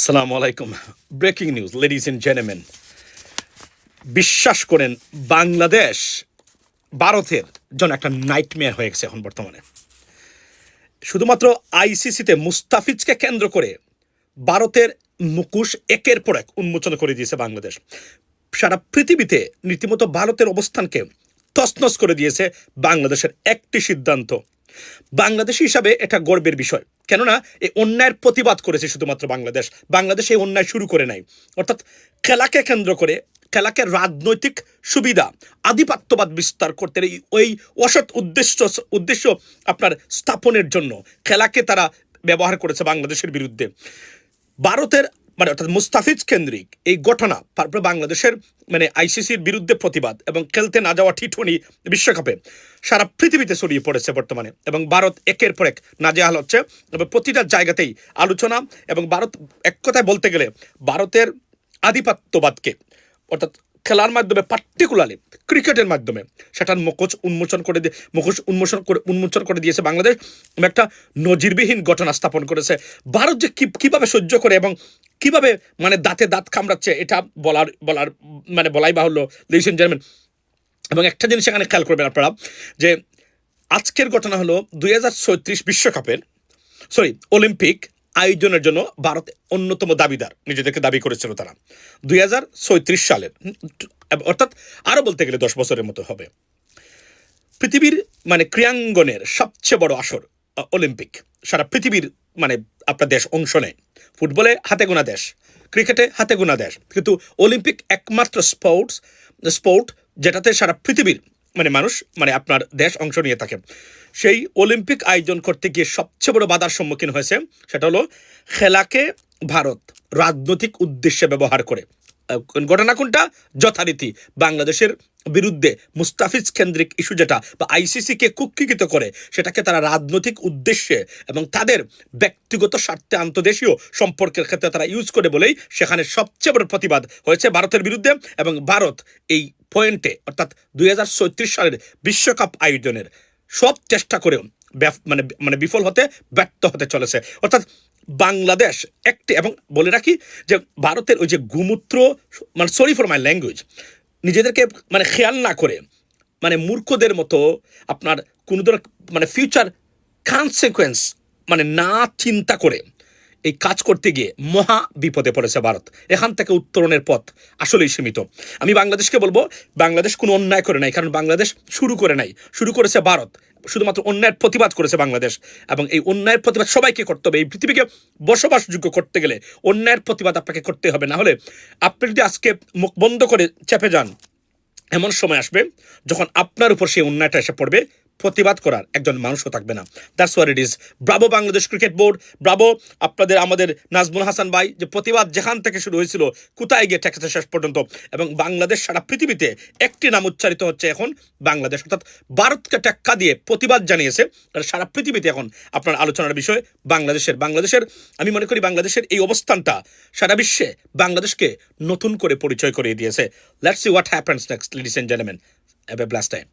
আসসালামু আলাইকুম। Breaking news ladies and gentleman, বিশ্বাস করেন বাংলাদেশ ভারতের জন্য একটা নাইটমেয়ার হয়ে গেছে এখন বর্তমানে। শুধুমাত্র আইসিসিতে মুস্তাফিজকে কেন্দ্র করে ভারতের মুখোশ একের পর এক উন্মোচন করে দিয়েছে বাংলাদেশ। সারা পৃথিবীতে রীতিমতো ভারতের অবস্থানকে তছনছ করে দিয়েছে বাংলাদেশের একটি সিদ্ধান্ত। বাংলাদেশ হিসাবে এটা গর্বের বিষয়, কেননা এই অন্যায়ের প্রতিবাদ করেছে শুধুমাত্র বাংলাদেশ এই অন্যায় শুরু করে নাই। অর্থাৎ খেলাকে কেন্দ্র করে, খেলাকে রাজনৈতিক সুবিধা, আধিপত্যবাদ বিস্তার করতে ওই অসৎ উদ্দেশ্য আপনার স্থাপনের জন্য খেলাকে তারা ব্যবহার করেছে বাংলাদেশের বিরুদ্ধে। ভারতের অর্থাৎ মুস্তাফিজ কেন্দ্রিক এই ঘটনা, তারপরে বাংলাদেশের আইসিসির বিরুদ্ধে প্রতিবাদ এবং খেলতে না যাওয়া টি20 বিশ্বকাপে সারা পৃথিবীতে ছড়িয়ে পড়েছে বর্তমানে, এবং ভারত একের পর এক নাজেহাল হচ্ছে এবং প্রতিটা জায়গাতেই আলোচনা। এবং ভারত এক কথায় বলতে গেলে ভারতের আধিপত্যবাদকে অর্থাৎ খেলার মাধ্যমে, পার্টিকুলারলি ক্রিকেটের মাধ্যমে সেটার মুখোশ উন্মোচন করে দিয়েছে বাংলাদেশ। একটা নজিরবিহীন ঘটনা স্থাপন করেছে। ভারত যে কীভাবে সহ্য করে এবং কিভাবে দাঁতে দাঁত কামড়াচ্ছে, এটা বলাই বাহুল্য লেডিস এন্ড জেন্টলম্যান। এবং একটা জিনিস এখানে খেয়াল করবেন আপনারা, যে আজকের ঘটনা হলো 2036 বিশ্বকাপের অলিম্পিক আয়োজনের জন্য ভারত অন্যতম দাবিদার নিজেদেরকে দাবি করেছিল তারা 2036 সালের, অর্থাৎ আরও বলতে গেলে 10 বছরের মতো হবে। পৃথিবীর ক্রীড়াঙ্গনের সবচেয়ে বড় আসর অলিম্পিক, সারা পৃথিবীর আপনার দেশ অংশ নেয়। ফুটবলে হাতে গোনা দেশ, ক্রিকেটে হাতে গোনা দেশ, কিন্তু অলিম্পিক একমাত্র স্পোর্ট যেটাতে সারা পৃথিবীর মানুষ আপনার দেশ অংশ নিয়ে থাকে। সেই অলিম্পিক আয়োজন করতে গিয়ে সবচেয়ে বড় বাধার সম্মুখীন হয়েছে, সেটা হলো খেলাকে ভারত রাজনৈতিক উদ্দেশ্যে ব্যবহার করে। ঘটনা কোনটা? যথারীতি বাংলাদেশের বিরুদ্ধে মুস্তাফিজ কেন্দ্রিক ইস্যু যেটা, বা আইসিসিকে কুক্ষিগত করে সেটাকে তারা রাজনৈতিক উদ্দেশ্যে এবং তাদের ব্যক্তিগত স্বার্থে আন্তর্দেশীয় সম্পর্কের ক্ষেত্রে তারা ইউজ করে বলেই সেখানে সবচেয়ে বড় প্রতিবাদ হয়েছে ভারতের বিরুদ্ধে। এবং ভারত এই পয়েন্টে, অর্থাৎ 2036 সালের বিশ্বকাপ আয়োজনের সব চেষ্টা করেও বিফল হতে ব্যর্থ হতে চলেছে। অর্থাৎ বাংলাদেশ একটি, এবং বলে রাখি যে ভারতের ওই যে গুমূত্র, সরি ফর মাই ল্যাঙ্গুয়েজ, নিজেদেরকে খেয়াল না করে মূর্খদের মতো আপনার কোনো ধরনের ফিউচার কনসিকুয়েন্স না চিন্তা করে এই কাজ করতে গিয়ে মহা বিপদে পড়েছে ভারত। এখান থেকে উত্তরণের পথ আসলেই সীমিত। আমি বাংলাদেশকে বলবো, বাংলাদেশ কোনো অন্যায় করে নাই, কারণ বাংলাদেশ শুরু করে নাই, শুরু করেছে ভারত। শুধুমাত্র অন্যায়ের প্রতিবাদ করেছে বাংলাদেশ, এবং এই অন্যায়ের প্রতিবাদ সবাইকে করতে হবে। এই পৃথিবীকে বসবাসযোগ্য করতে গেলে অন্যায়ের প্রতিবাদ আপনাকে করতে হবে, না হলে আপনি যদি আজকে মুখ বন্ধ করে চেপে যান, এমন সময় আসবে যখন আপনার উপর সেই অন্যায়টা এসে পড়বে, প্রতিবাদ করার একজন মানুষও থাকবে না। That's what it is. Bravo Bangladesh cricket board, Bravo আমাদের নাজমুল হাসান ভাই, যে প্রতিবাদ যেখান থেকে শুরু হয়েছিল কোথায় গিয়ে ঠেকেছে শেষ পর্যন্ত। এবং বাংলাদেশ সারা পৃথিবীতে একটি নাম উচ্চারিত হচ্ছে এখন, বাংলাদেশ, অর্থাৎ ভারতকে টেক্কা দিয়ে প্রতিবাদ জানিয়েছে সারা পৃথিবীতে এখন আপনার আলোচনার বিষয় বাংলাদেশের আমি মনে করি বাংলাদেশের এই অবস্থানটা সারা বিশ্বে বাংলাদেশকে নতুন করে পরিচয় করিয়ে দিয়েছে। Let's see what happens next, ladies and gentleman. Have a blessed time.